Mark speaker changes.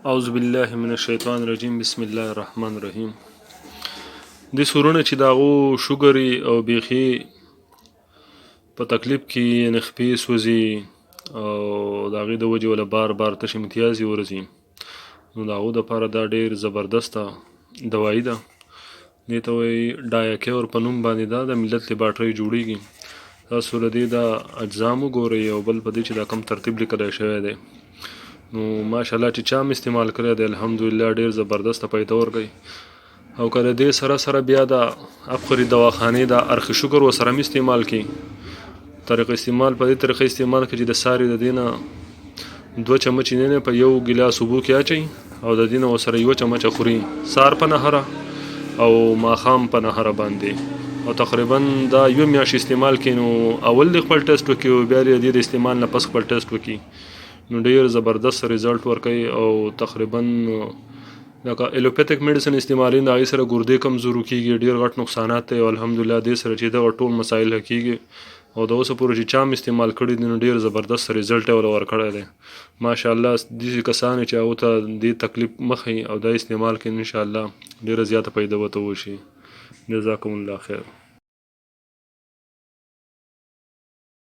Speaker 1: اعوذ بالله من الشیطان الرجیم بسم الله الرحمن الرحیم. د سورونه چې داغو شوګري او بیخي په تکلیف کې نخپې سوځي او د هغې د وجې وله بار بار تش امتیازي ورځي، نو د هغو دپاره دا ډېر زبردسته دوایي ده. دې ته وایي ډایاکیور په نوم باندې دا د ملت لیبارټرۍ جوړیږي. تاسو له دې دا اجزام وګورئ او بل په دې چې دا کم ترتیب لیکلی شوی دی، نو ماشاءالله چې چا هم استعمال کړی دی الحمدلله ډېر زبردسته پیدا ورکوي. او که د دې سره سره بیا د افخري دواخانې د ارخي شکر ورسره هم استعمال کړي. طریقه استعمال په دې طریقه استعمال کړي چې د ساري د دې نه 2 چمچې نه په 1 ګیلاس اوبو کې اچوي او د دې نه ورسره 1 چمچه خوري سار په نهره او ماښام په نهره باندې، او تقریبا دا 1 میاشت استعمال کړي. نو اول د خپل ټیسټ وکړي او بیا د دې استعمال نه پس خپل ټیسټ وکړي، نو ډېر زبردست ریزلټ ورکوي. او تقریبا لکه الوپیتک میډیسن استعمالي د هغې سره ګردې کمزورو کېږي، ډېر غټ نقصانات دی، او الحمدلله دې سره چې دغه ټول مسایل حل کېږي. او د اوسه پورې چې چا هم استعمال کړی دی نو ډېر زبردست ریزلټ یې وله ورکړی دی ماشاءالله. داسې کسان چې هغو ته دې تکلیف مخ وي او دا استعمال کوي انشاءالله ډېره زیاته پیدا ورته وشي. جزاکم الله خیر.